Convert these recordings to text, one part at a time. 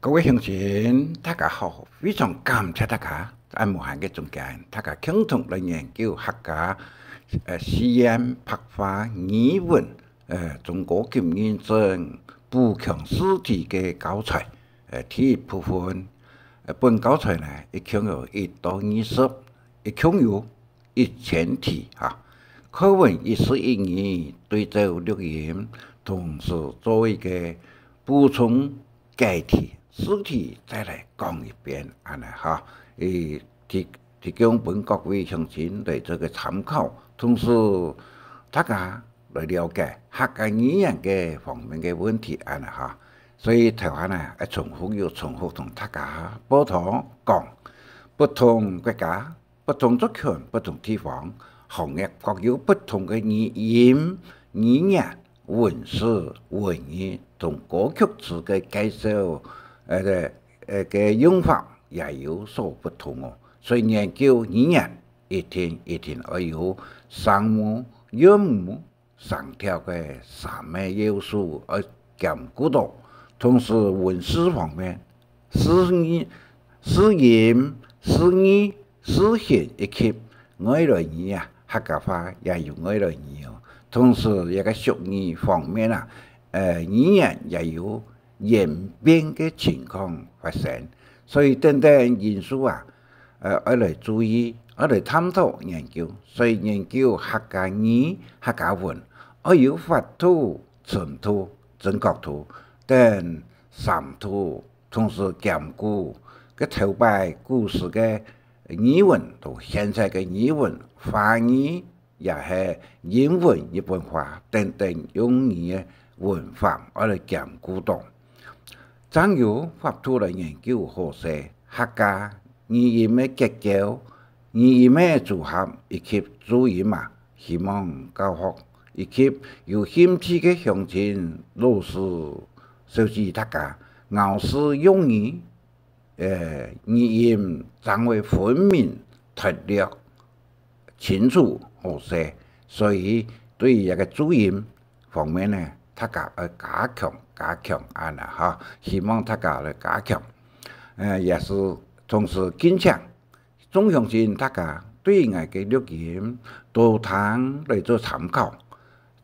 各位乡亲，大家好！非常感谢大家在无限嘅中间，大家共同来研究客家实验白话语文中国今年正补强试题嘅教材第一部分本教材呢一共有1到20，一共有1000题啊。课文一字一语对照录音，同时做一个补充解题。试题再来讲一遍，安尼哈，提供本各位乡亲来做个参考，同时大家来了解客家语言嘅方面嘅问题，安尼哈。所以台湾呢，重复又重复同大家报道讲，不同国家、不同族群、不同地方，行业各有不同嘅语言、语言、文史、文语同歌曲之嘅介绍。嘅用法也有所不同哦，所以研究语言一定要有声母、韵母、声调嘅3个要素而兼顾到。同时文史方面，诗音、诗意、诗形以及外来语啊，客家话也有外来语哦。同时一个俗语方面啊，语言也有演变嘅情况发生，所以等因素啊，要来注意，要来探讨研究。所以研究客家语、客家文，要有法图、程图、正确图等3图，同时兼顾个头摆故事嘅语文同现在嘅语文、华语也系英文、日本话等等用语嘅文法，要来兼顾到。曾有法度来研究何些客家语言的结构、语言的组合以及注音嘛，希望教学以及有兴趣的乡亲老师收集大家咬字用语语言掌握分明、特略、清楚何些，所以对于一个注音方面呢，大家要加强安啦哈，希望大家来加强，也是同时坚强，中乡亲大家对外嘅录音多通来做参考，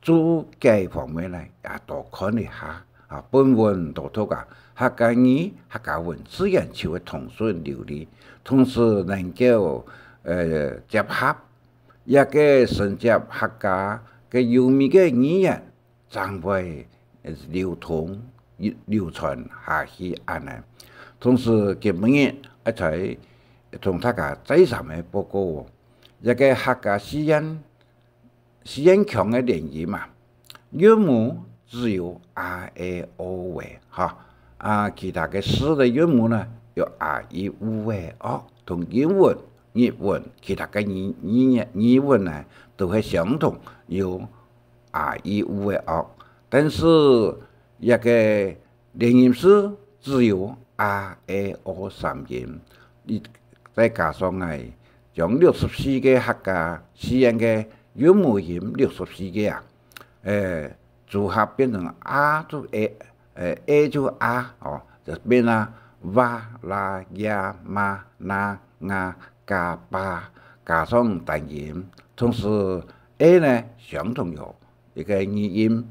注解方面呢也多看一下啊。本文多读啊，客家语、客家文自然就会通顺流利，同时能够结合一个承接客家嘅优美嘅语言，掌握流通、流传下去安尼。同时，今日一齊同大家再三嘅報告，一個客家實驗強嘅聯誼嘛，韻母只有 R、A、O 嘅哈，其他嘅詩嘅韻母呢有 R、E、U 嘅哦，同英文、日文、其他嘅語文呢都係相同，有 R、E、U 嘅哦。但是一個連音詩只有 R、A、O 3音，再加上係將64個客家實驗嘅韻母音64個啊，組合變成 R 就 A 就 R 哦，就變啦 Va、La、Ya、Ma、Na、Nga、Ga、Ba，加上單音，同時 A 呢相同有一個語音。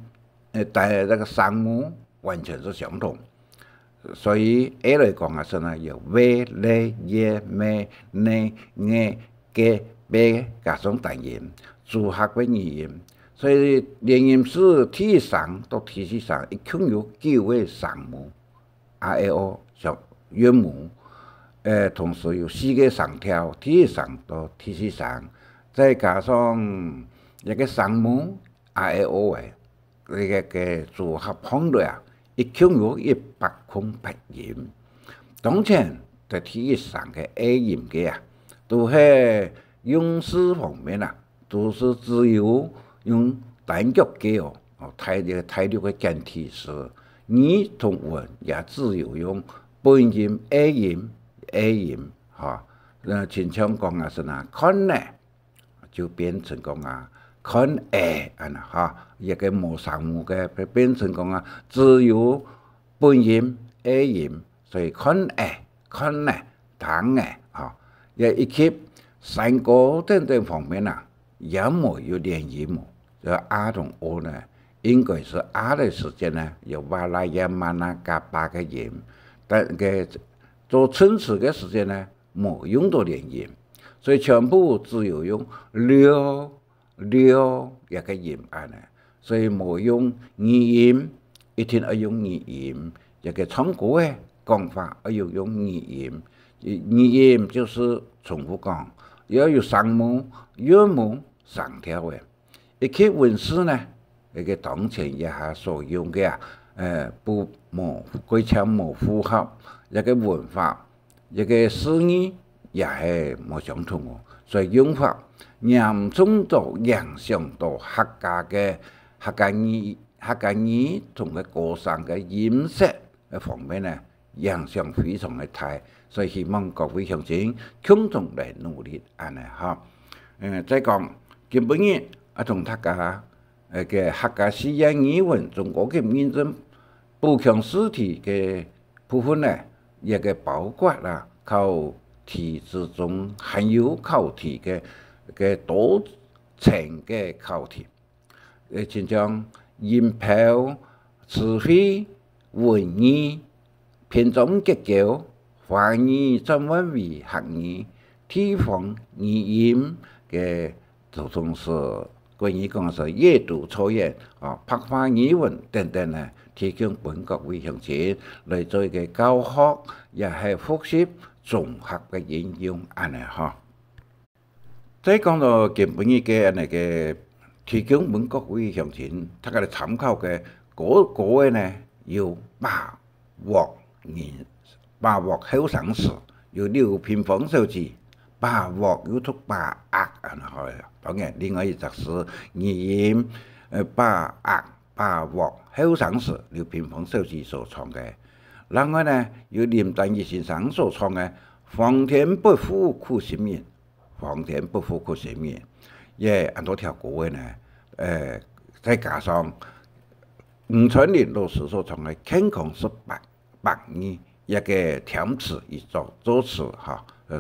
但係那個聲母完全是相同，所以 A 嚟講嘅時候呢，有 V、L、Y、M、N、G、G、B 加上單音，組合嘅語音，所以連音詩第3到第4一共有9個聲母 ，R、A、O 像韻母，同時有4個聲調，第3到第4，再加上一個聲母 R、A、O 嘅。呢個組合放落啊，一共有108音。當前在第3嘅 A 音嘅啊，都係用詞方面啊，都是只有用單腳嘅哦，大陸嘅簡體詞，語同文也只有用本音 A 音嚇。前場講嘅是嗱，看呢就變成講啊。看 A 安啦哈，一個冇聲母嘅變成講啊，只有本音 A 音，所以看谈也一起三个等方面也没有联系嘛。这阿同O呢，应该是阿的时间呢，有瓦拉也曼那加8个盐，但个做称词的时间呢，没用到连盐，所以全部只有用了一个盐呢，所以没用二盐，一定要用二盐，一个唱歌的讲法要用二盐，二盐就是重复讲，要有三母、月母、上条的。一些文字呢，那个当前一下所用的不非常没符合一个文化，一个词语也是没相同哦。所以用法严重到影响到客家语同个歌声的音色方面呢，影响非常的大。所以希望各位乡亲共同来努力安尼哈。再讲基本日。同大家个客家语言语文中国嘅认证补强试题嘅部分呢，也个包括考题之中含有考题嘅多层嘅考题，就像音标、词汇、文语、篇章结构、华语转换为客语、地方语音嘅，就种是。关于讲是阅读测验白话语文等等呢，提供本各位乡亲来做一个教学，也系复习综合嘅应用安尼哈。再讲到基本嘅那个提供本各位乡亲，大家嚟参考嘅嗰呢有8画口上式，有6平方数字。8画有出8画当然，另外一则是二音8画后上式6平方数字所创嘅。另外呢，有林丹义先生所创嘅方天不负苦心人，也按多条歌嘅呢，再加上吴春林老师所创嘅健康是白语一个填词一作词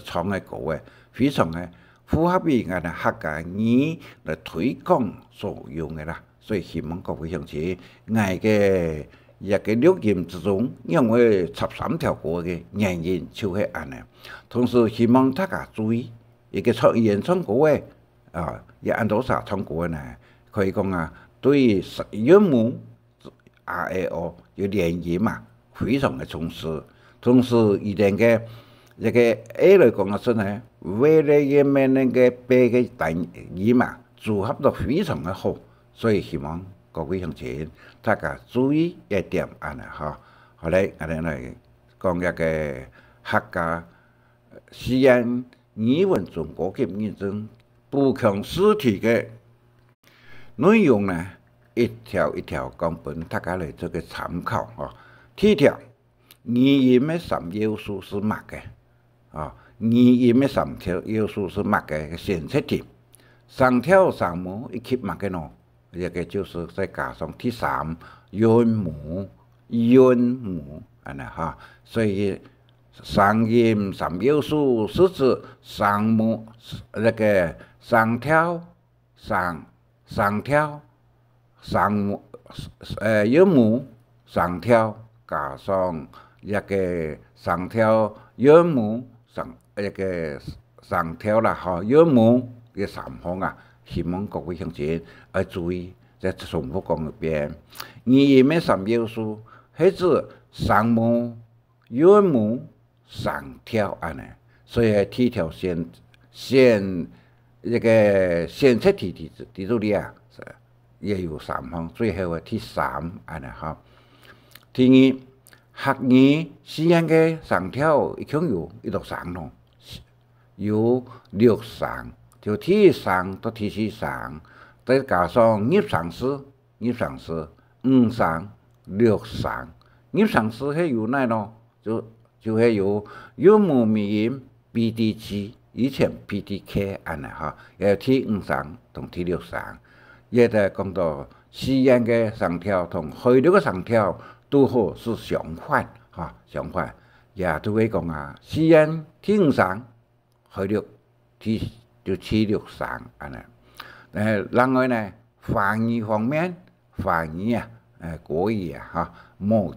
创嘅歌嘅，非常嘅符合于我哋客家语来推广所用嘅啦。所以希望各位乡亲，我嘅一个录音之中，因为13条歌嘅原因就是安尼。同时希望大家注意，一个演唱歌嘅也按多少唱歌呢？可以讲对韵母 RAO 有联系嘛，非常嘅重视。同时一定嘅一个 A 来讲是呢，为了也面那个8个单语嘛，组合得非常的好，所以希望各位乡亲大家注意一点安尼哈。好嘞，我哋来讲一个客家语言语文中国嘅认证补强试题嘅内容呢，一条一条讲本大家来做个参考第一条。语音的3要素是乜嘅？语音的3条要素是乜嘅？选择题3条3母一起乜嘅喏？一个就是再加上第3韵母安尼哈。所以3音3要素是指3母那个3条韵母3条加上。一个3条韵母一个3条啦韵母嘅3项希望各位乡亲要注意，再重复讲一遍。语音的3要素係指3母韵母3条安尼，所以第一条选一个选择题题目里也有3项，最后第3安尼哈。第二。客语语言嘅3条一共有1到3咯，有6项，就第3到第4項，再加上入上式5項6項，入上式係有哪咯？就係有韵母密音 BDG， 以前 PDK 安尼哈，有第5項同第6項，也就講到語言嘅3條同去到嘅3條。都好是相反相反。也都会讲啊，西安天上合六第就七六三安尼。另外呢，翻译方面，翻译啊，国语啊，哈，某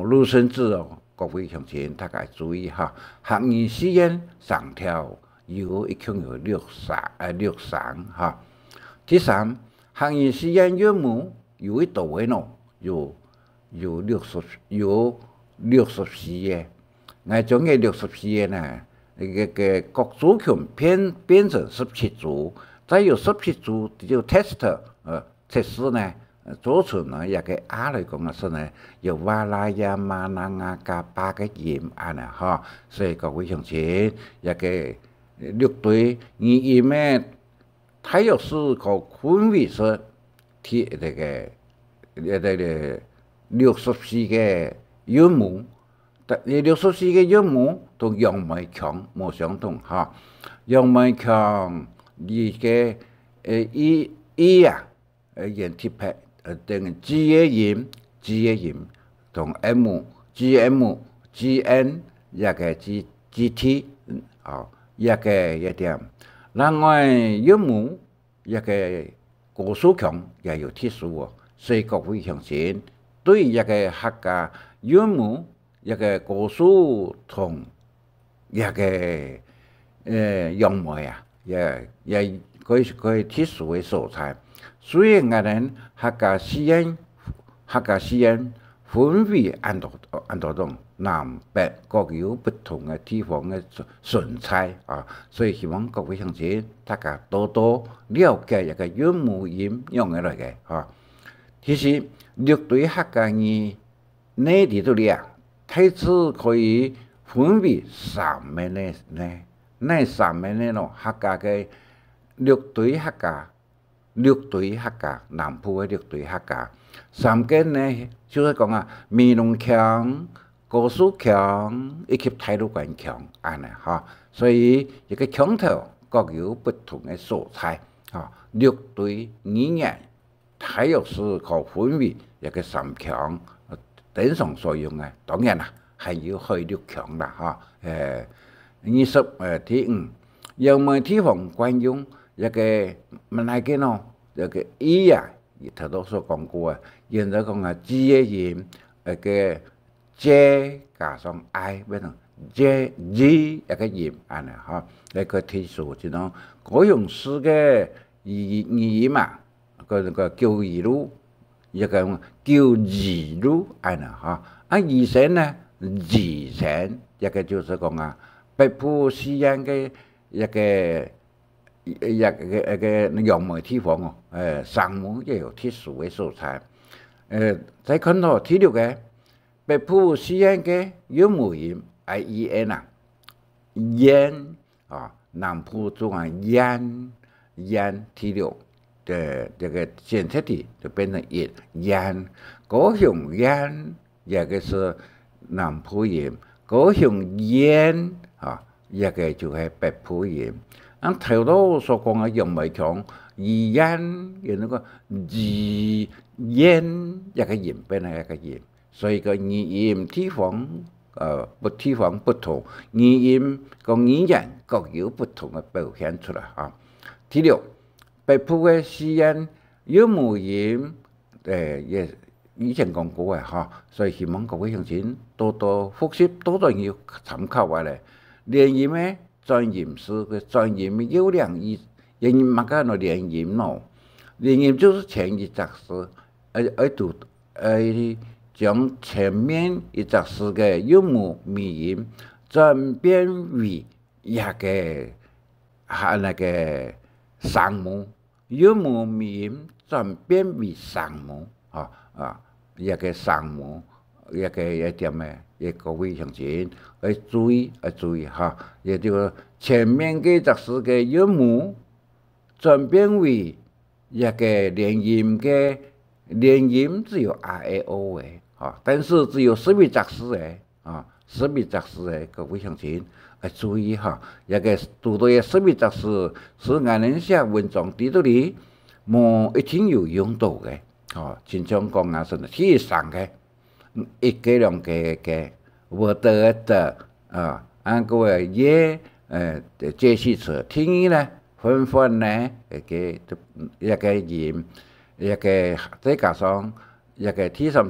路生字哦，各位乡亲大家注意哈。汉语西安上条有一共有六三哈。第三，汉语西安韵母有一度的喏，有64个，我将个64个呢，个各族群变成17族，再有17族就 test 测试呢，做出呢一个阿来讲是呢，有瓦拉呀、马那亚加8个音安尼哈，所以各位乡亲一个六对语音呢，它有是个分为是提这个64个韵母。64个韵母同杨梅强冇相同哈，杨梅强伊个伊啊，原体配等 G 音同 GN 一个 GT 一个一点，另外韵母一个高数强也有特殊哦，所以各位乡亲对一个客家韵母。一个高数同一个杨梅啊，也可以特殊的素材。虽然我们客家西安分为按多种南北各有不同的地方的顺菜啊，所以希望各位乡亲大家多多了解一个韵母音用的来个啊。其实六对客家语内地都俩。大致可以分为3面呢，那3面呢咯，客家嘅六对客家，南部嘅六对客家，3個呢就是講啊，美濃腔、高數腔以及台灣關腔安尼哈，所以一個腔頭各有不同嘅素材啊，六對語言，它又是可分為一個3腔。等上所用嘅，當然啦，係要去6強啦嚇。第5，有冇地方慣用一個乜嘢嘅咯？一個 E 啊，頭都所講過啊，現在講啊 G 嘅音，一個 J 加上 I 變成 G 一個音安尼嚇，一個提數就講嗰用詞嘅語音嘛，個叫語錄。一個叫字路安尼哈，以前呢以前一個就是講啊，北部西安嘅一個楊梅地方哦，上母也有特殊嘅素材。再看到第6個北部西安嘅韻母音 IEN 啊，煙啊，南部仲係煙第6。這個檢測的就變成煙，高雄煙一個是南部音，高雄煙啊一個就係北部音。咁頭度所講嘅楊梅腔煙有那個煙一個音變成一個音，所以個語音地方不同，語音個語言各有不同嘅表現出來啊。第6。北部嘅西安韻母音，也以前講過嘅嚇，所以希望各位鄉親多多複習，多多要參考下嚟。連音嘅轉音是個轉音有兩意，連音乜個no連音咯？連音就是前一隻字，將前面一隻字嘅韻母尾音轉變為一個那個聲母。韻母尾音轉變為聲母，一個聲母，一點嘅，一個位鄉親要注意嚇，也就前面嘅隻字嘅韻母轉變為一個連音只有 RAO 嘅，但是只有11隻字嘅，11隻字嘅各位鄉親。注意哈，一個讀到嘅11隻字是我哋寫文章啲到嚟，冇一定有用到嘅，經常講啊，是天生嘅，一個兩個嘅，无德的德啊，按个也解释出天意呢，纷纷呢一个言，一个再加上一个第三、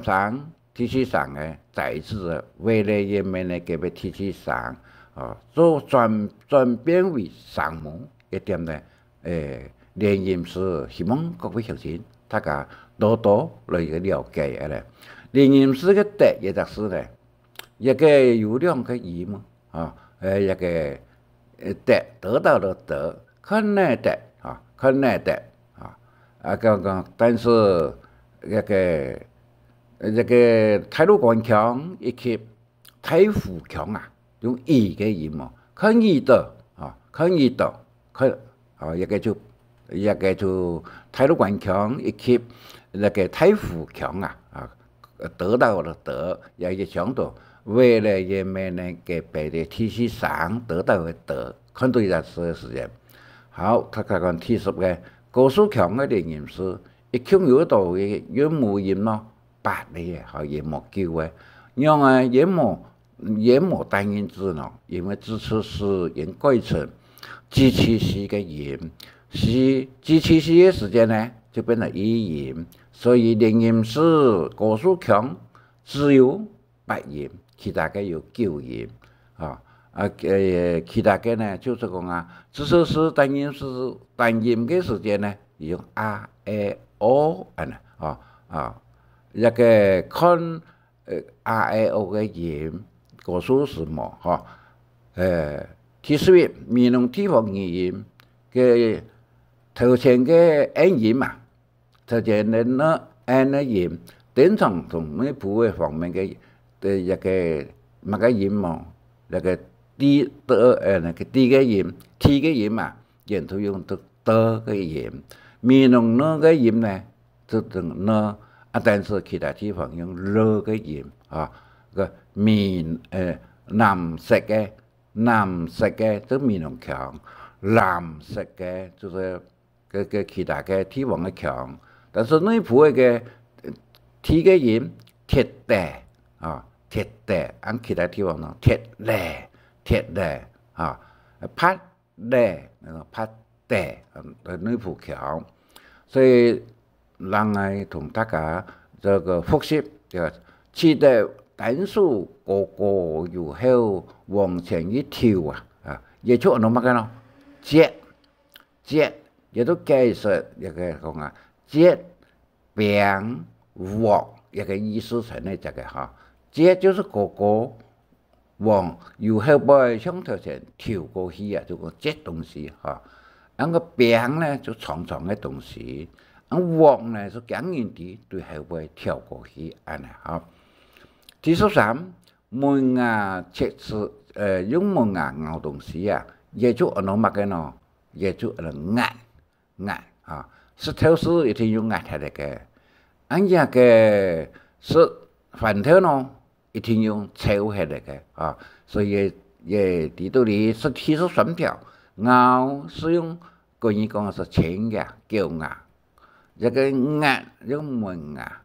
第四上嘅在此未来人们呢，给第四上啊，做转变为上母一点呢，联言是希望各位乡亲大家多多来了解下咧。联言是个德，也就是呢，一个有两个意嘛啊，一个得到的得，很难得啊，很难得啊，但是一个态度顽强，以及态富强啊，用义嘅意嘛，很易得啊，很易得，一个就态度顽强，以及那个态富强啊，得到了得，也想到未来人们呢给别的体系上得到的得，很多人是时间。好，他讲提出嘅高数强嘅啲人士，一强有到嘅有冇人咯，八嚟嘅，也冇救嘅，因為也冇單人智能，因為支持是人改成机器式嘅人，是机器式嘅時間呢就變成一人，所以人人是高數強只有8人，其他嘅有9人啊。其他嘅呢，就是講啊，至少是單音嘅時間呢，用 R A O 一個看R A O 嘅音，個數是冇其實闽南地方語音嘅頭前嘅 N 音嘛，頭前嘅呢 N 嘅音，經常同每部嘅方面嘅一個乜嘅音嘛，那個D 那個 D 嘅音 T 嘅音嘛，然後用到的嘅音，闽南呢嘅音呢，就等呢，但是其他地方用了嘅音啊，個藍色嘅都闽南強，藍色嘅就是個其他嘅地方嘅強，但是呢部嘅 T 嘅音鐵的啊，鐵的，按其他地方呢鐵的啊，拍的呢部強，所以讓我同大家這個複習就記得單數個有後往前一跳啊，也就乜嘅咯，節亦都解釋一個講啊，節變往一個意思成呢這個哈，節就是個往由後背向頭前跳過去啊，就個節東西哈，那個變呢就長長嘅東西，往呢就簡單啲對後背跳過去安尼哈。第13，門牙切齒用門牙咬東西啊，也就乜嘅咯，也就壓啊，石頭是一定用壓下嚟嘅，按下嘅是飯頭咯。一定用抽下嚟嘅啊，所以也提到你是提出3條，咬是用個人講是前牙、舊牙，一個牙用門牙，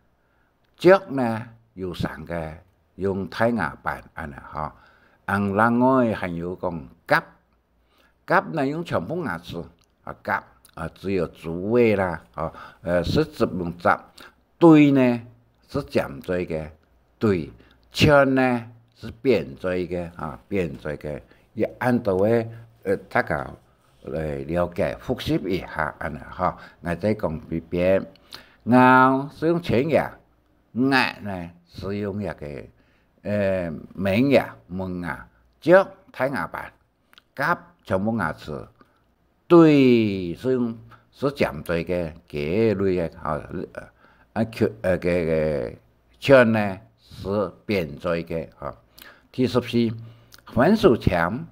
腳呢有3個，用太牙板安尼哈，另外還有講甲呢用全部牙齒啊甲啊只有主位啦啊，是只用閘，對呢是尖嘴嘅對。圈呢是扁嘴嘅啊，扁嘴嘅，也按照大家來了解複習一下安尼哈，我再講一遍，咬是用前牙，壓呢是用一個門牙，腳太牙板，甲全部牙齒，對是用是尖嘴嘅幾類嘅圈呢。是扁嘴嘅啊。第14，番薯強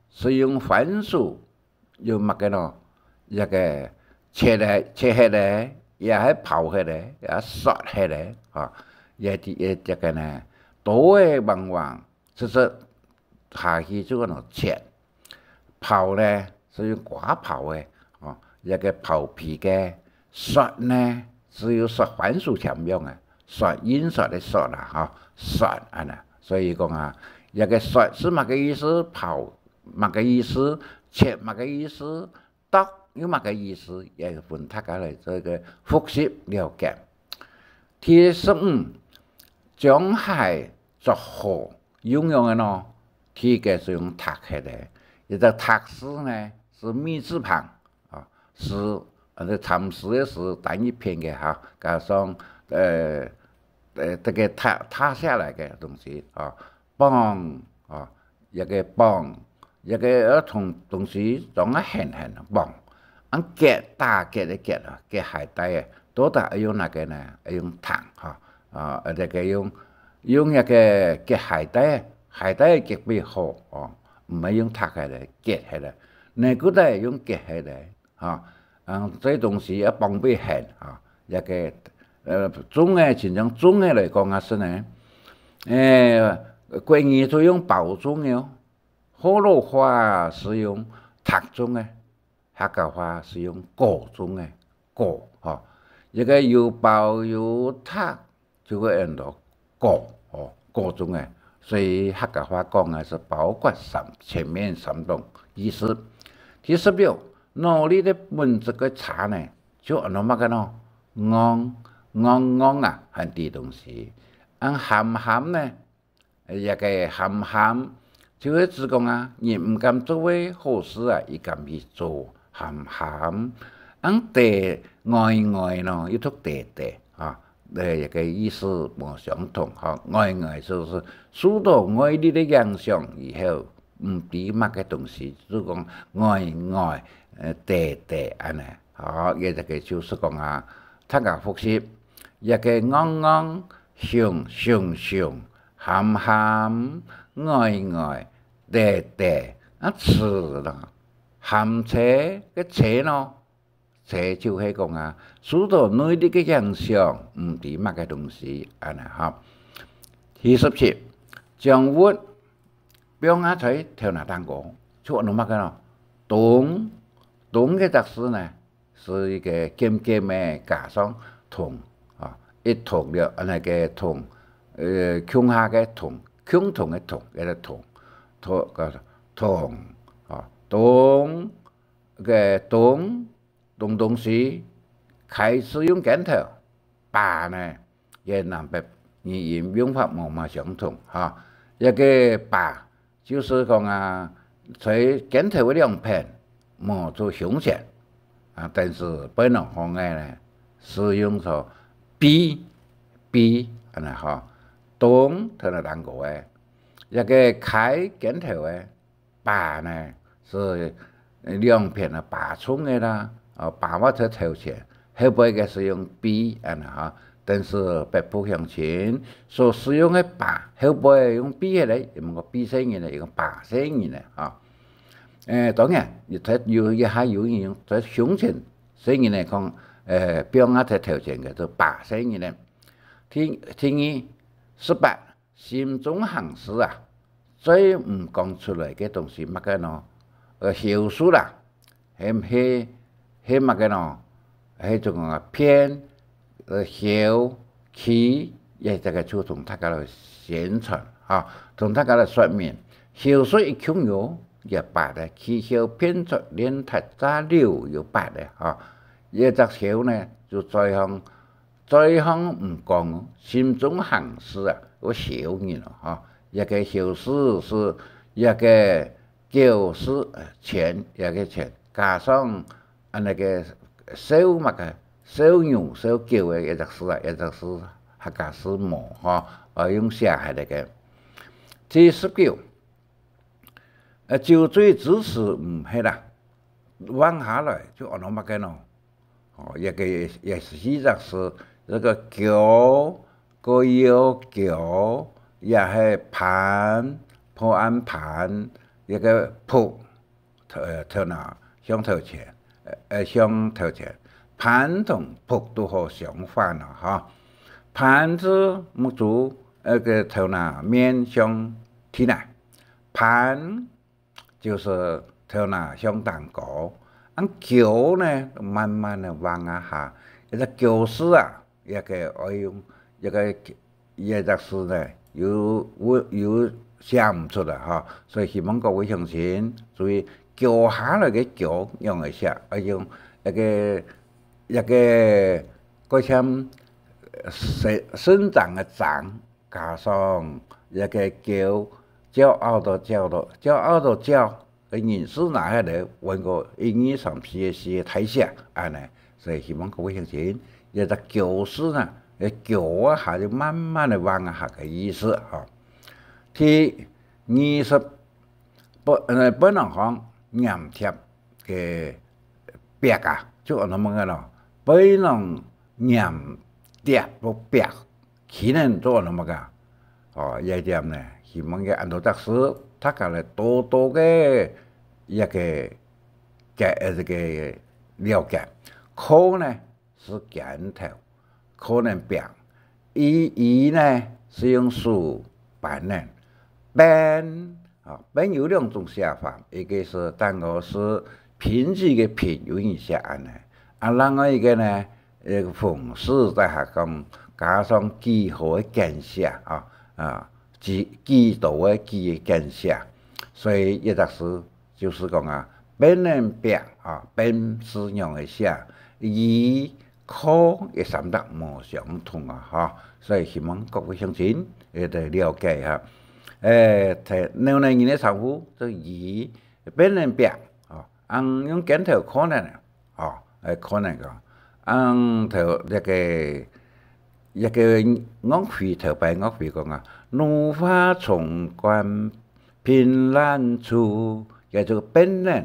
是用番薯用乜嘅咯？一個切下嚟，也係刨下嚟，也嗦下嚟啊。也一個呢，多嘅橫，就是下去就嗰度切，刨呢是用刮刨嘅啊，一個刨皮嘅，嗦呢是要嗦番薯強用嘅。刷印刷的刷啦哈，雪安那，所以讲啊，一个雪是乜嘅意思？泡乜嘅意思？切乜嘅意思？剁有乜嘅意思？也分大家嚟做個複習了解。第15，將海作河應用嘅呢？第一個是用塔起來，一個塔字呢是米字旁啊，是참詩嘅是單一片嘅哈，加上這個塌下來嘅東西啊，幫啊一個幫一個同東西裝啊輕幫，按結大結的結啊，結海帶嘅，多大用那個呢？用糖哈啊，這個用一個結海帶。海帶結比好哦，唔係用塌下來結下來，那古代用結下來嚇，這東西要幫比輕嚇，一個種嘅真正種嘅嚟講啊是呢，桂魚就用包種嘅，河洛話是用塌種嘅，客家話是用果種嘅果嚇，一個有包有塌就會用到果哦果種嘅。所以客家話講嘅是包括前面3種意思。第16，腦裡的本質個茶呢，就按乜嘅咯？昂啊，係啲東西。按鹹呢，一個鹹，就係指講啊，你唔敢做為好事啊，伊敢去做鹹。按地呆咯，一讀地啊。一個意思冇相同嚇，愛就是受到外力的影響以後，唔知乜嘅東西，就講愛地安尼，嚇，一個就是講啊，大家複習，一個昂上鹹愛地啊詞啦，鹹車嘅車咯。這就係講啊，受到內地嘅影響，唔知乜嘅東西安尼嚇。第17，將物表壓在頭那單個，做乜嘅咯？銅嘅特色呢，是一個尖嘅加上銅啊，一銅了，那個銅，胸下嘅銅，胸銅嘅銅，一個銅啊，銅嘅銅。東西開始用鏡頭，把呢也南北語言用法冇乜相同嚇。一個把就是講啊，在鏡頭嘅兩邊冇做胸線啊，但是本來行嘅呢是用咗比啊那嚇，東同埋單個嘅一個開鏡頭嘅把呢是兩邊啊把衝嘅啦。把握在頭前，後背嘅是用筆啊嚇，但是北部鄉親所使用嘅把後背用筆嘅咧，用個筆聲嘅咧，用個把聲嘅咧嚇。當然，亦睇有一下有人用在胸前聲嘅咧講，表壓在頭前嘅就把聲嘅咧。第2 18，心中行事啊，最唔講出來嘅東西乜嘅咯？小數啦，係乜嘅咯？係種啊偏小氣，亦就係就同大家嚟宣傳嚇，同大家嚟說明。小數一窮有也白嘅，氣小偏出連太渣流又白嘅嚇。一隻小呢就最行唔講，心中行事啊，個小人咯嚇。一個小事是一個叫事錢，一個錢加上。那個小乜嘅小牛小叫嘅一隻事啊，一隻事客家事冇嚇，用寫下嚟嘅。第19，酒醉之時唔係啦，彎下來就按乜嘅咯？一個也是一隻事，一個腳個腰腳也係盤破案盤，一個鋪頭那向頭前。向頭前，盤同仆都好相反啦嚇。盤子木做個頭那面向天南，盤就是頭那向蛋糕。按腳呢，慢慢的彎下，一個腳勢啊，一個愛用一個也就是呢，有写唔出来哈，所以希望各位乡亲注意桥下那个桥用来写，用一个嗰像生长的长，加上一个桥，骄傲的骄，个人是拿下来，揾个1、2、3、4睇写安尼，所以希望各位乡亲，一个桥诗呢，桥啊下就慢慢的往下个意思哈。第本人行粘贴嘅壁啊，就按那么个咯，本人粘贴个壁，可能做那么个，一点呢，希望嘅按照特使，大家嚟多多嘅一个这个了解，可呢是剪头，可能壁，一呢是用书板呢。边有2种写法，一个是单个是平字嘅平有人写安尼，另外一个呢，讽刺在下讲加上记号嘅简写记图嘅记嘅简写，所以一直是就是讲本人别本是用嚟写，可嘅三得无相同所以希望各位乡亲得了解下。nếu này nhìn thấy sản phụ tôi ý bên lên bẹt ăn những kiến theo khó này khó này có ăn theo cái ngón phi theo bài ngón phi còn nụ hoa trọng quan pin lan chu cái bên lên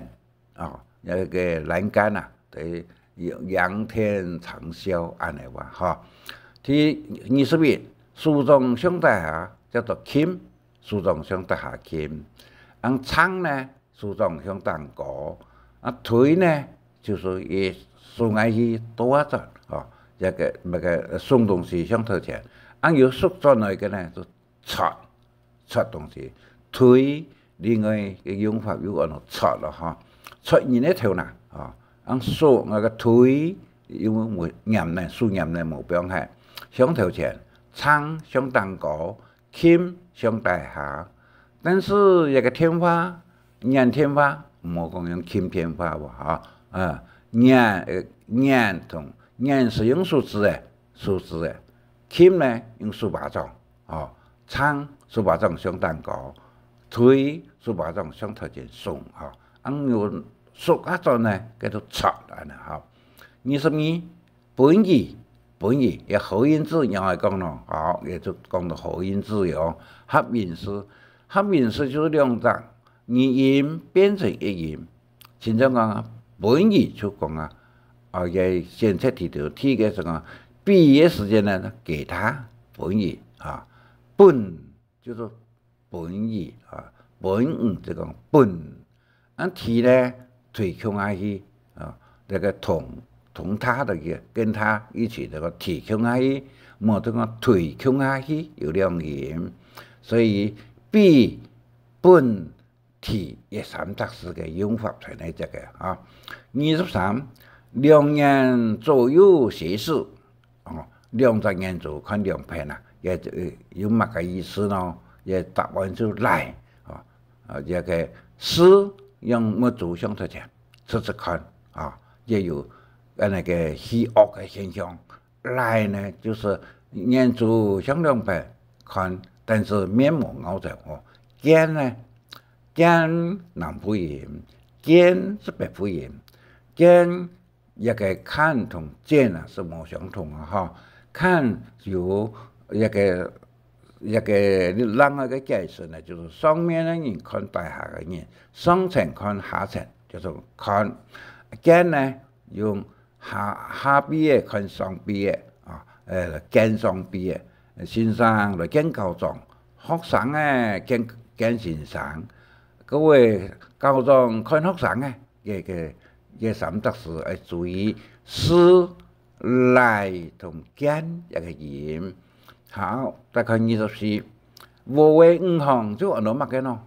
cái lan can thì仰天长啸安尼话thì 20书中兄弟叫做 Kim。书中向大下kim，仓呢书中向当高，腿呢就是也送爱去多着这个那个送东西向头前，有缩转来个呢就插东西，腿另外个用法有按插了插你那头呢手那个腿用粘呢输粘呢冇变系，向头前仓向当高。kim 向大下，但是一个天花，粘天花，冇讲用 kim 天花粘同粘是用数字的，kim 呢用数把种仓数把种向蛋糕，腿数把种向头前送有数种呢叫做插22本意也合音字，又来讲咯，也就讲到合音字哟。合音字就是2种，二音变成1音。现在讲本意就讲也先出题条题嘅是讲毕业时间呢，给他本意本就是本意本就讲本，题呢推向下去那个同他的跟他一起这个提向下去，冇这个推向下去有2音，所以比本体也3得4个用法才能这个23 2年左右写事20年左右看2篇也有乜个意思呢？也答案就来这个诗用乜做向头前试看也有。那个虚恶的现象，来呢就是念珠向2边看，但是面目凹在尖呢，尖南普音，尖是北普音，尖一个看同尖是冇相同看有一个另外个解释呢，就是上面的人看大下的人，上层看下层，就是看尖呢用。下边看上边见上边先生来见高中，学生见先生，各位高中看学生嘅3得4要注意是来同见一个音。好，再看24，我为5行就按到乜嘅咯？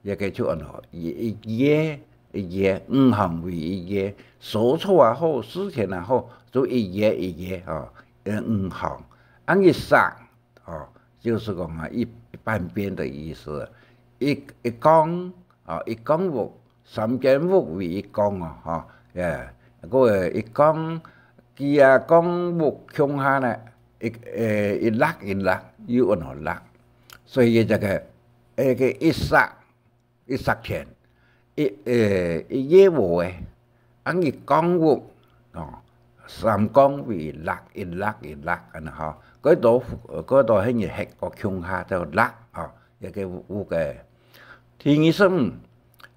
一个就按到耶。5行为1说错也好，事情也好，就1 5行。就是讲啊一半边的意思。一江啊，一江屋，三间屋为一江啊，哈，个一江，佢啊江屋乡下呢，一落有按落落，所以这个一杀田，一野户诶，按一江屋哦，三江为一落安哈，嗰度喺日黑個鄉下就落啊，一個有嘅。第二十五，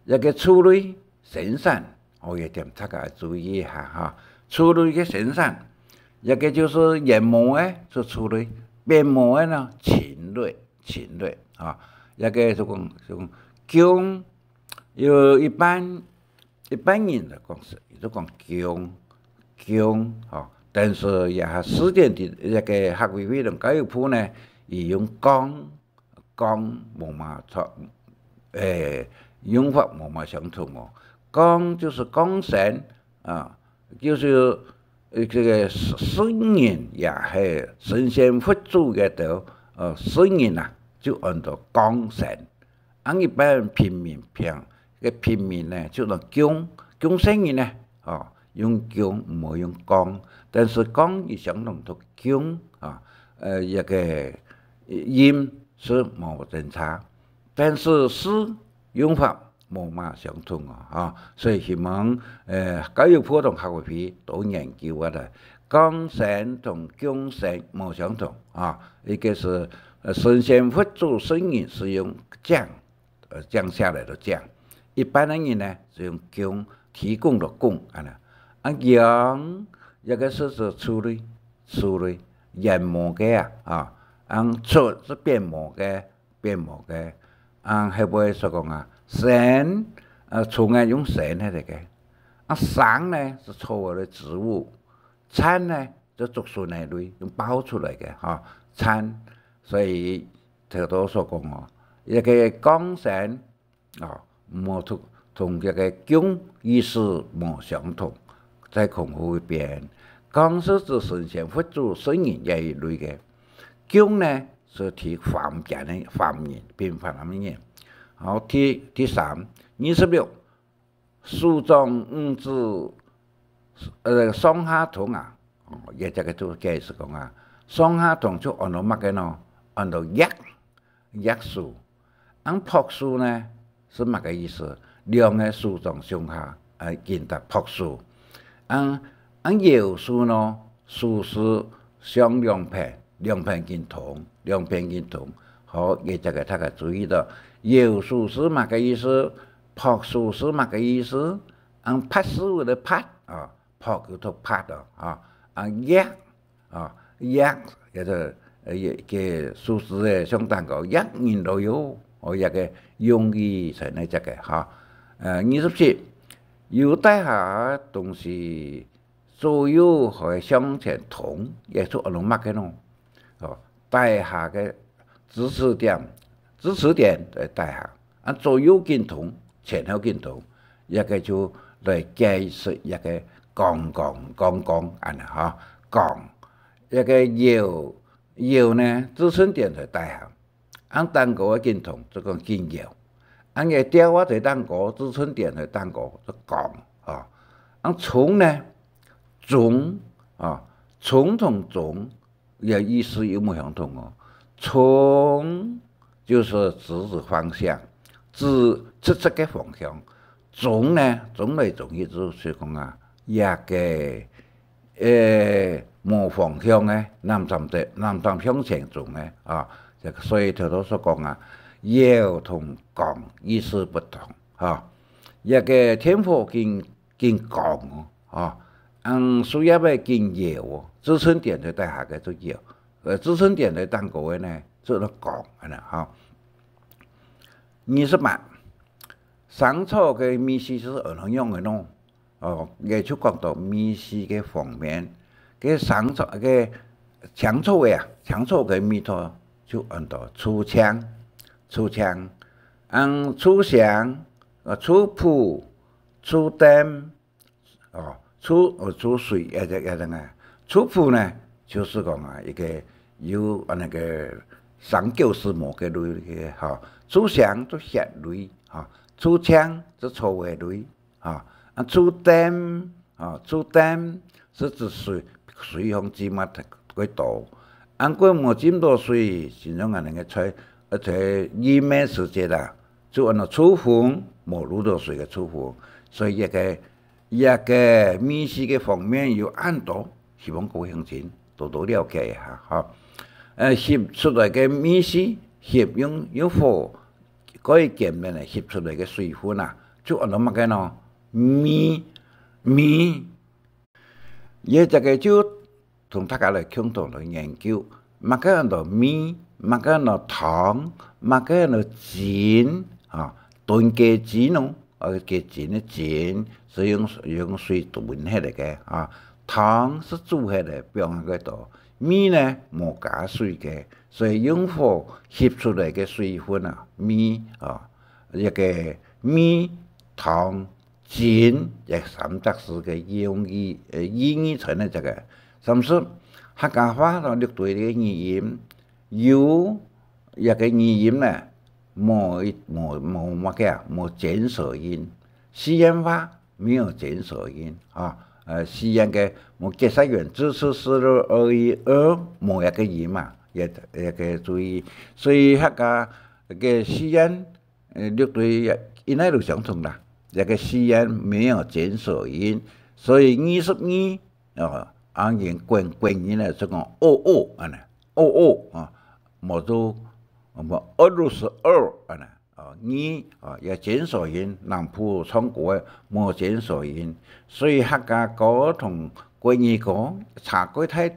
一個處理生產，我也點大家注意一下哈。處理嘅生產，一個就是研磨嘅就處理，變磨嘅呢禽類啊，一個就講薑，有一般人就講薑啊，但是也係試點的一個學委會同教育部呢，伊用薑冇嘛錯。用法冇嘛相同哦。光就是光线啊，就是这个声音也系神仙佛祖嘅度，声音啊就按照光线。按一般平民平嘅平民呢，就用讲声音呢，用讲唔好用光，但是光也相同到讲啊，一个音是冇正差。但是诗用法冇嘛相同啊，所以希望教育部同學會批都研究下來，講聲同講聲冇相同啊，一個是神仙佛祖聲音是用降下來的降，一般的人呢是用供提供的供揚一個是處理研磨嘅出是變磨嘅。係會所講啊，神蟲用神係嚟嘅，生呢是錯嘅植物，產呢就竹筍係類用包出嚟嘅產，所以頭都所講一個講神冇同一個講意思冇相同，在孔夫裏邊，講是指神仙佛祖聲音也係類嘅，講呢是提phạm言，平凡嘅人。好，第三26，書中五字上下同啊，也這個就解釋講啊，上下同就按照乜嘅呢？按照約數，按樸數呢是乜嘅意思？兩個書中上下見得樸數，按爻數呢，數是上兩片見同。好，也這個大家注意到，爻數是乜嘅意思？樸數是乜嘅意思？按樸數的樸樸叫做樸按約叫做嘅數字嘅相當個約人都有，一個用意係呢這個27，有帶下東西左右和向前同，也就按照乜嘅咯？帶下嘅支持點嚟帶下，左右見同，前後見同，一個就嚟解釋一個講講一個爻呢，支撐點嚟帶下，按單個見同就講見爻，按個調啊就單個支撐點嚟單個就講按從呢總從同總。也意思有冇相同從就是指方向，指出嘅方向。總呢，總嚟總去就是講一個冇方向嘅南站向前總嘅所以頭所講爻同講意思不同一個天火見講需要要見爻支撐點就帶下嘅就爻，支撐點就單個嘅呢就講28，商朝嘅密史是怎樣嘅呢？也就講到密史嘅方面，嘅商朝嘅商朝嘅密托就按到出槍，出祥、出僕、出典出水出僕呢，就是講一個有那個上教师模嘅类嘅吼，主上就血类吼，主枪就错嘅类吼，主点主点是指随风之物过度，过无针多水，形容安尼个吹，而且语面世界啦，就按照处风无路多水嘅处风，所以一个面试嘅方面有按多，希望各位乡亲多多了解一下吼。翕出来嘅面试，翕用火可以见面嚟翕出来嘅水分啊，就按照乜嘅咯？面，也这个就同大家来共同来研究，乜嘅按照面，乜嘅按照糖，乜嘅按照碱啊，炖嘅碱咯，嘅碱嘅碱是用水炖起嚟嘅啊，糖是煮起嚟，不用嗰度。米呢冇加水嘅，所以用火翕出嚟嘅水分啊，米啊，一個米、糖、碱，亦三則是嘅用意義成嘅這個。甚至客家話咯，略對嘅語言有一個語言呢，冇乜嘅，冇卷舌音。西安話沒有卷舌音啊。西安嘅冇解釋完，只是冇一個音嘛，也個注意，所以客家嘅西安略對應該都相同啦。一個西安沒有卷舌音，所以22按言關音咧就講安尼，啊，冇做22安尼。也卷舌音，南部唱歌冇卷舌音，所以客家歌同國語歌差距太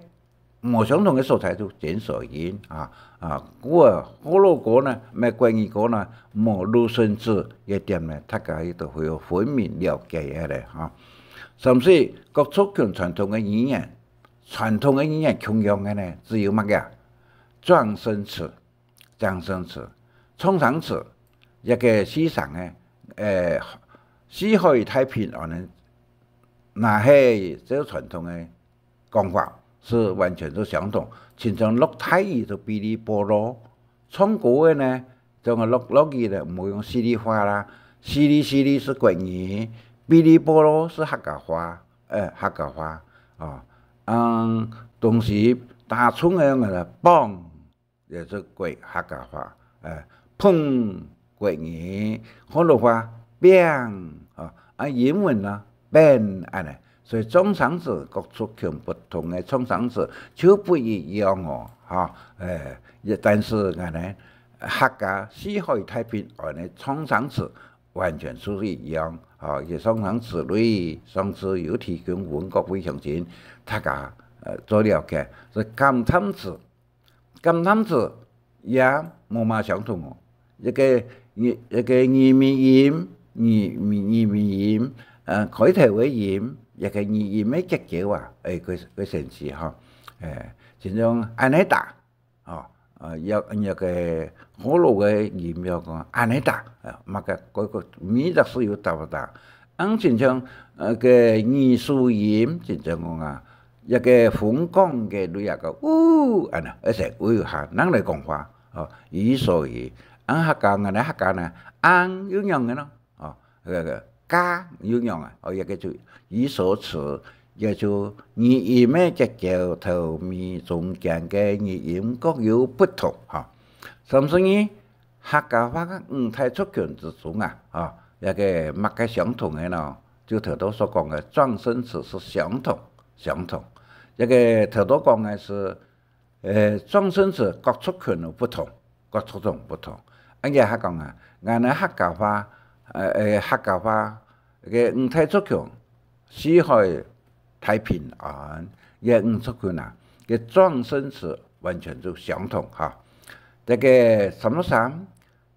冇相同嘅所在就卷舌音好多歌呢，咩國語歌呢冇魯迅字嘅點呢，大家亦都會有分明了解嘅咧嚇。甚至各族群傳統嘅語言，共用嘅呢，只有乜嘢？狀聲詞、創生詞。一個市場嘅四海太平安呢，那係這傳統嘅講法是完全都相同。親像錄台語就嗶哩波羅，唱歌嘅呢，就係錄語咧，唔會用稀里話啦，稀里是國語，嗶哩波羅是客家話，同時打春嘅咧，梆也是客家話，砰。國語、可能話變英文啦變安尼，所以創生詞各族群不同嘅創生詞就不一樣但是安尼客家四海太平安尼創生詞完全是一樣亦創生詞類上次有提供揾各位鄉親大家做了解，所以感嘆詞也冇乜相同一個語面音、開頭嘅音，一個語音嘅結構啊，佢神奇嚇，就像安尼達，有個好老嘅音要講安尼達，乜嘅嗰個米就需要達，就像個語數音，就像講啊，一個風光嘅類個安尼，一成嚇，人嚟講話，語數音。客家呢，安有樣嘅咯，家有樣一個就語數詞，也就語音嘅結構頭面中間嘅語音各有不同甚至於客家話嘅太族群之中一個乜嘅相同嘅咯，就頭度所講嘅狀聲詞是相同，一個頭度講嘅是狀聲詞各族群有不同，而且佢講我哋客家話嘅太族群，四海太平安嘅族群嘅狀聲詞完全就相同這個3.3，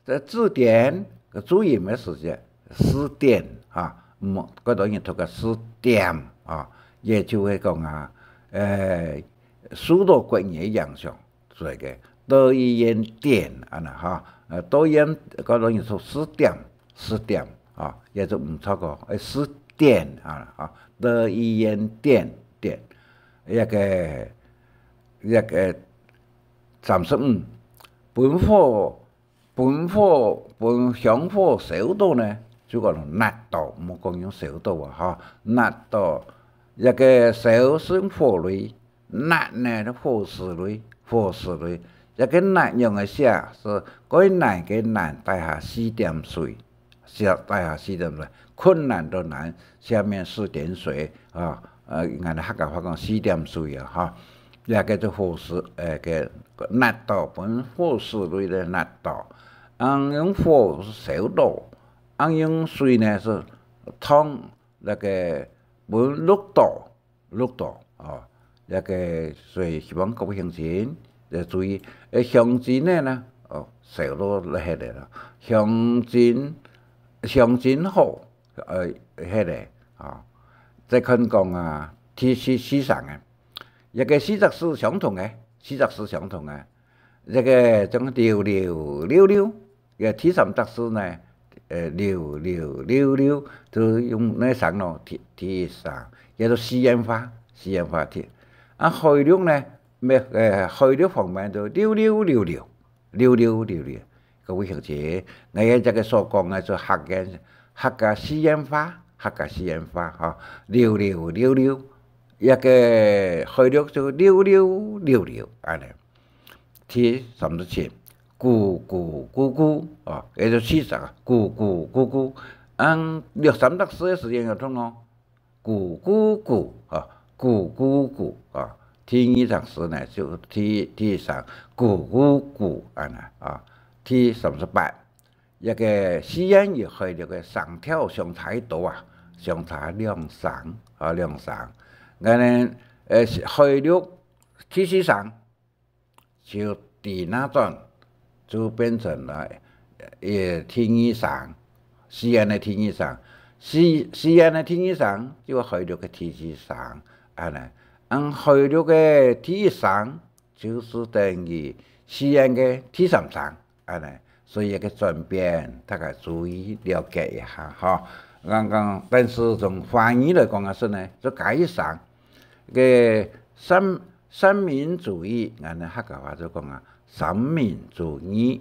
這字典嘅注音嘅時間詞典嗰度人讀個詞典也就係講許多國語影響出嚟嘅多語言典多音嗰種人說詞典也就唔錯個詞典多語言典一個35本香火烧到呢，就讲纳道，莫讲用烧到啊，哈，纳道一个烧生火类，纳呢是火势类，一个纳用嘅写是嗰难嘅难带下4点水，带下4点水，困难的难，下面4点水啊，俺哋客家话讲4点水啊，哈。一個就火勢，嘅納道本火勢類的納道，用火是燒道，用水呢是湯那個本綠道啊，一個所以希望各位鄉親要注意，鄉親呢燒到嚟起嚟啦，鄉親好起嚟啊，再看講啊，天氣西上嘅。一個四十四相同嘅，一個種溜，一個第三特殊呢，溜，就用那上咯，第三，叫做西煙花貼。海陸呢，海陸方面就溜，各位鄉親，我這個所講嘅就客家西煙花，嚇，溜。一個海陸就溜，安尼。第37，咕，啊，也就40啊，咕。3到4嘅時間有通咯，咕，啊，咕，啊。第24呢就第3，咕，安尼啊。第38，一個西安與海陸嘅上跳上台島啊，上台兩上。我呢，海陸第4上就第那轉就變成了第2上，西安的第2上，西安的第2上就海陸的第4上，安尼，海陸的第1上就是等於西安的第3上，安尼，所以一個轉變，大家注意了解一下哈。但是從翻譯來講是呢，就改一上。嘅三民主義，俺哋客家話就講啊，三民主義，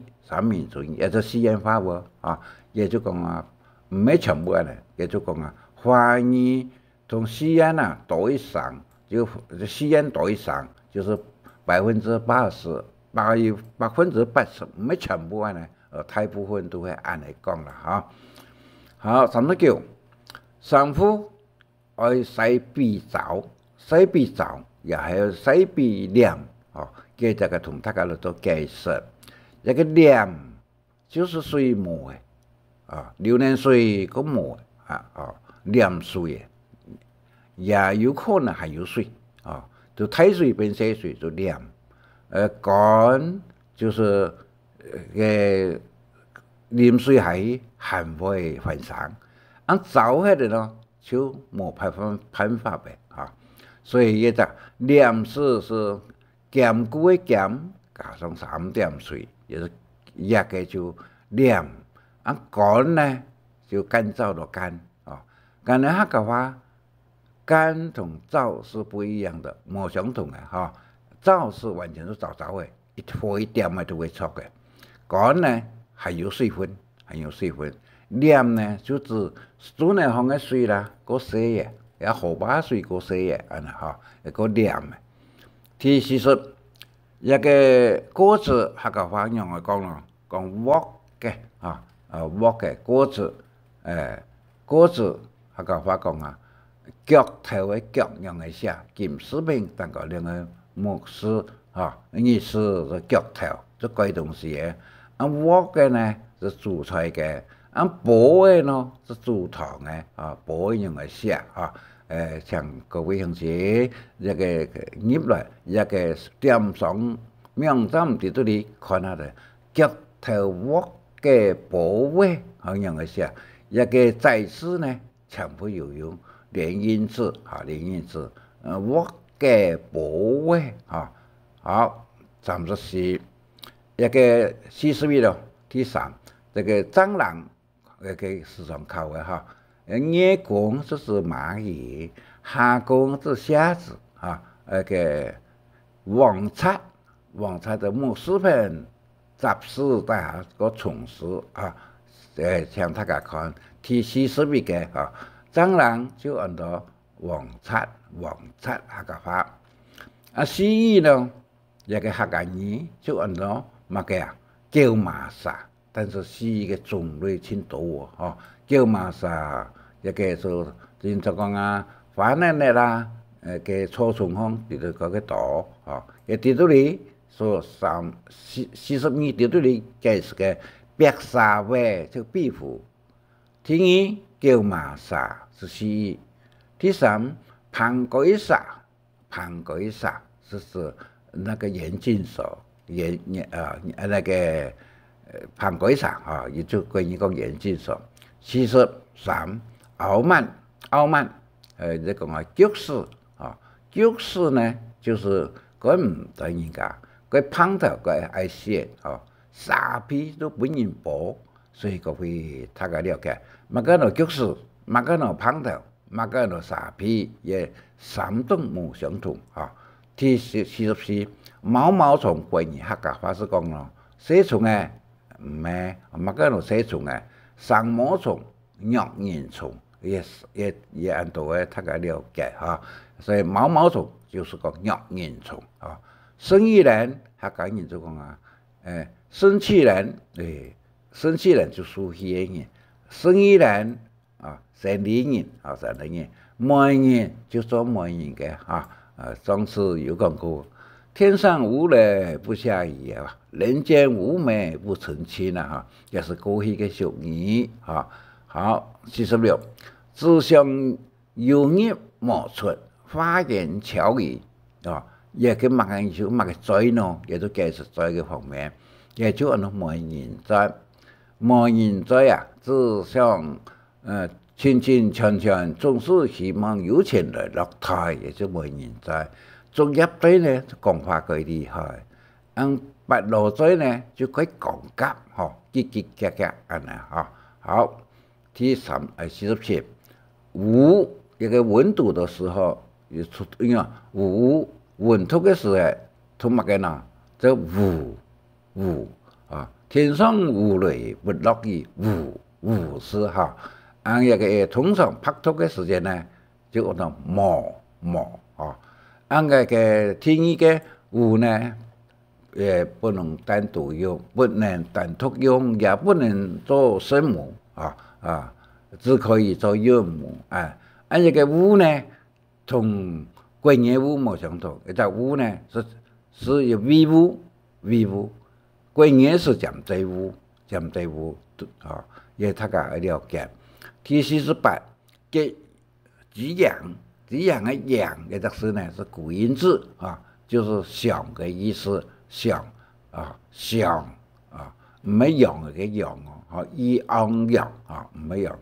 也就西安話喎啊，也就講啊，唔係全部咧，也就講啊，華語同西安啊多一上，就西安多一上，就是80%，唔係全部咧，大部分都係按嚟講啦嚇。好，39，上夫愛洗鼻澡。洗鼻澡也還有洗鼻涼，給這個同大家來做解釋。一個涼就是水磨嘅，榴蓮水個磨涼水也有可能還有水，就太水變瀉水就涼。乾就是啉水係含會反常，澡喺度呢就冇辦法嘅。所以一隻涼是鹹固嘅鹹，加上3點水，也是一個就涼。乾呢就乾燥的乾啊。但係客家話乾同燥是不一樣的，冇相同嘅哈。燥是完全是燥嘅，一火一點嘅都會出嘅。乾呢還有水分，涼呢就指煮呢放嘅水啦，嗰些嘢。也河把水過洗嘅，安尼嚇，一個涼嘅。第40，一個果子客家話用嚟講咯，講鑊嘅嚇，鑊嘅果子，果子客家話講啊，腳頭嘅腳用嚟寫，金絲邊但個兩個木絲嚇，意思係腳頭，就貴東西嘅。鑊嘅呢是煮菜嘅，煲嘅呢是煮湯嘅，煲用嚟寫嚇。像各位鄉親，一個入來，一個點上명점 뒤들이 권하래 격태웍嘅保衛好樣嘅事，一個在世呢全部有用連音字嚇，連音字鑊嘅保衛嚇，好，暫時是一個40咯，第三，這個蟑螂一個時常考嘅嚇，葉公就是螞蟻，夏公就是蝦子嚇，一個黃擦的木薯片，杂事大下个从事啊，像大家看第41个啊，蟑螂就按照王贼客家话，啊，蜥蜴呢，一个客家语就按照乜嘅啊，叫麻沙，但是蜥蜴嘅种类挺多哦，叫麻沙一个就就讲啊，反正呢啦，嘅初中方就嗰個島哦，嘅地度里所42地度里嘅是個白沙灣就壁虎，第二叫麻沙是蜥蜴，第三盤龜沙就是那個眼鏡蛇，那個盤龜沙啊，也就關於個眼鏡蛇。43傲慢，你講啊腳屎啊，腳屎呢就是佢唔對人家，佢碰頭佢愛食啊，沙皮都本人薄，所以佢會大家了解。乜個no腳屎，乜個no碰頭，乜個no沙皮，也3種唔相同啊。第44毛蟲關於客家話是講咯，寫蟲嘅唔係，乜個no寫蟲嘅，生毛蟲、肉蠅蟲。也按照大家了解哈，所以毛虫就是个肉蠅虫啊。生意人客家人就讲啊，生气人就属于人，生意人啊，生理人啊，生理人，媒人就做媒人嘅啊。上次有讲过，天上无雷不下雨啊，人间无美不成亲啊，哈，也是过去嘅俗语啊。好，46，志向有nghiệp莫出，花言巧語啊，也佢乜嘢就乜嘅嘴咯，也都計實在嘅方面，也就按照媒人在啊，志向全總是希望有錢來落台，也就媒人在。職業隊呢就講話佢厲害，白羅隊呢就可以講夾，結格安啊，好。第47，無一個溫度的時候，因為無溫度的時候，同乜嘅呢？就無啊，天上無雷不落雨，無是哈。按一個通常拍拖嘅時間呢，就按照冇啊。按個天氣嘅無呢，也不能單獨用，不能單獨用，也不能做聲母啊，只可以做韻母啊。按一個烏呢，同國語烏冇相同，一隻烏呢是有微烏，國語是漸濟烏啊，也大家了解。第48，吉陽的陽嘅特色呢是古音字啊，就是祥嘅意思，祥啊，唔係陽嘅陽哦，一昂陽啊，唔係陽。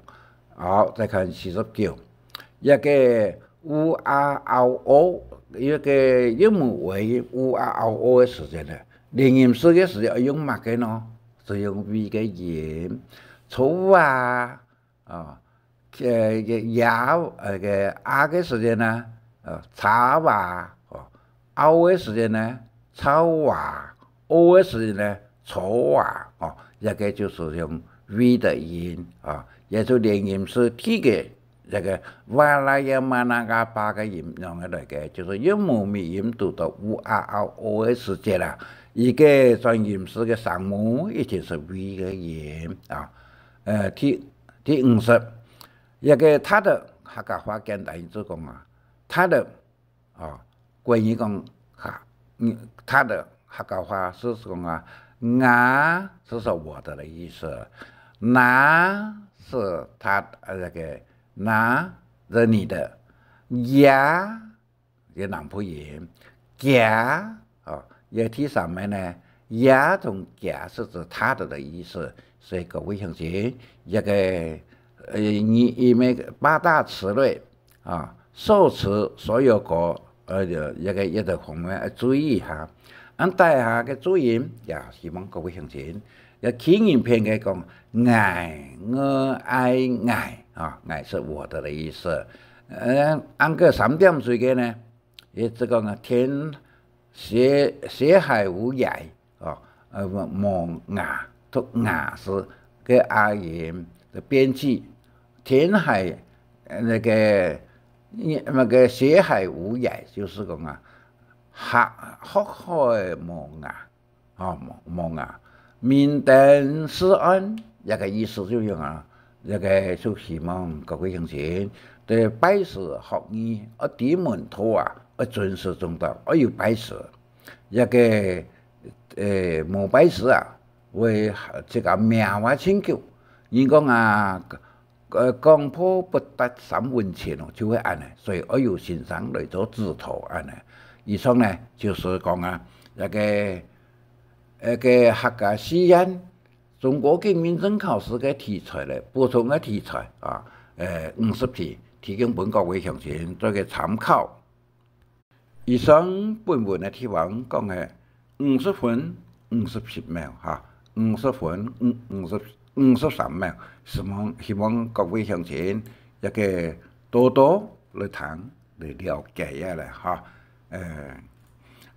好，再看49，一個烏鴉嗷嗷，一個音母為烏鴉嗷嗷嘅時間呢，連音式嘅時間用乜嘅呢？是用 V 嘅音，草啊，鴨嘅嘅時間呢，茶啊，嗷嘅時間呢，草啊，嗷嘅時間呢，草啊，一個就是用 V 的音啊。也就連音是第個這個瓦拉亞瑪那個八個音用嚟嘅，就是音母咪音讀到烏啊嗷嗷嘅時節啦。一個轉音式嘅聲母一定是 V 嘅音啊。第50，一個他的客家話簡單就講啊，他的關於講他的客家話是講啊，我是我的意思，那是他那個那是你的，呀也南普音，家也提上面呢，呀同家是指他的意思，所以各位同學一個你們八大詞類啊，受詞所有個一個方面注意一下，按大下嘅注音也希望各位同學。要輕音片嘅講，我愛愛是我的意思。按個3點水嘅呢，也這個天血海無涯磨牙，读牙是个阿言的编辑，填海那个写海无涯，就是讲啊，学海无涯，无涯，面定思安，一个意思就样啊，一个就希望各位乡亲对拜师学艺，地门头啊，尊师重道，有拜师，一个无拜师啊，为这个命话清久，伊讲啊。公婆不得3文钱哦，就会安尼，所以要有先生来做指头安尼。以上呢就是讲啊，那个客家实验，中国嘅民政考试嘅题材咧，不同嘅题材啊，50题提供本各位乡亲做个参考。以上本文嘅题目讲嘅50分57秒哈，50分53秒，希望各位乡亲一个多多来听来了解一下哈。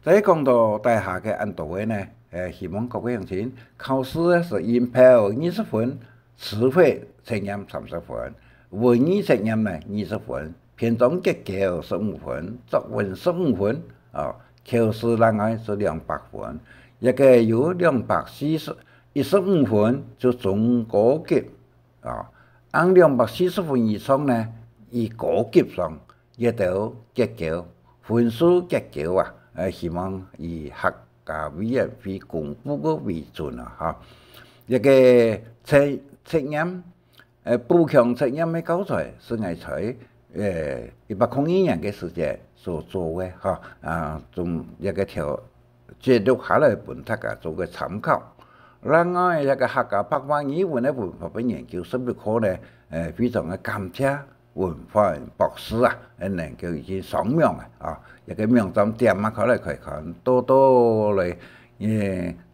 再讲到大下嘅安度嘅呢，希望各位乡亲考试咧是研票20分，词汇测验30分，文语测验呢20分，篇章结构15分，作文15分，考试另外是200分，一个有215分就中高级按240分以上呢，以高级上一道结构分数结构啊，希望以客家委员会公布个为准啊哈。一个测验补强测验的教材是我在101年嘅时间所做嘅哈，从一个条节录下来本大家做个参考。另外一个客家白话语文的文化本研究11科呢，非常的感谢文化博士啊，能够已经上명啊，一个명점点啊，可以看，多多来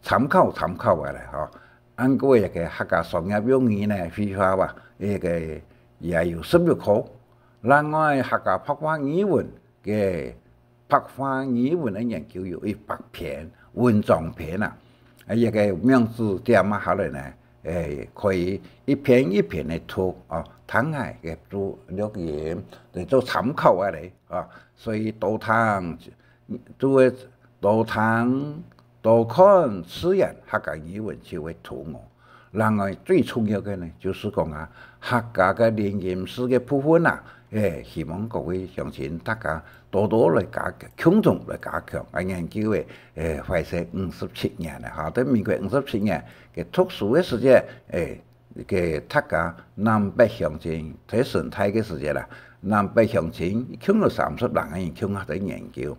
参考下来哈。按过一个客家商业用语呢，非法话一个也有11科。另外客家白话语文嘅白话语文的研究有100篇文章篇啊。一个名字点下来呢，可以一篇一篇的读听下嘅做了解，嚟做参考下嚟所以多听多看实验客家语文就会读我。另外最重要嘅呢，就是讲啊，客家嘅练吟诗嘅部分啊，希望各位乡亲大家多多来加强，共同来加强研究嘅怀石57年啦哈，在民国57年嘅特殊嘅时间，嘅客家南北乡亲在生态嘅时间啦，南北乡亲共了30人嘅人共下在研究，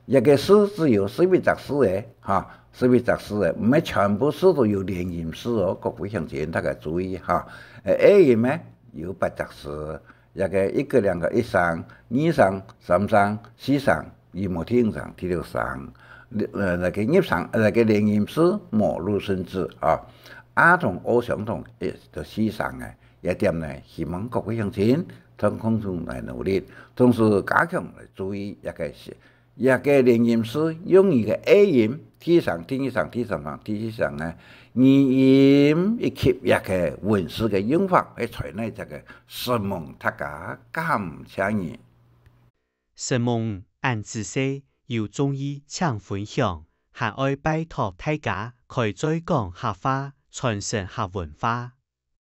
一个诗只有11则诗嘅哈。11则诗嘅，唔係全部詩都有連吟詩哦，各位鄉親大家注意哈。A 吟呢有8則詩，一個1個2個1聲2聲3聲4聲2模聽聲第6聲，那個葉聲那個連吟詩末入聲字A 同 O 相同，就4聲嘅，一點呢，希望各位鄉親同共同來努力，同時加強來注意一個連吟詩用一個 A 吟。第1聲、第2聲、第3聲、第4聲呢，二音一級一個文字嘅用法，係傳嚟這個實夢大家感謝你。實夢按知識有中意請分享，還愛拜託大家開再講客話，傳承客文化。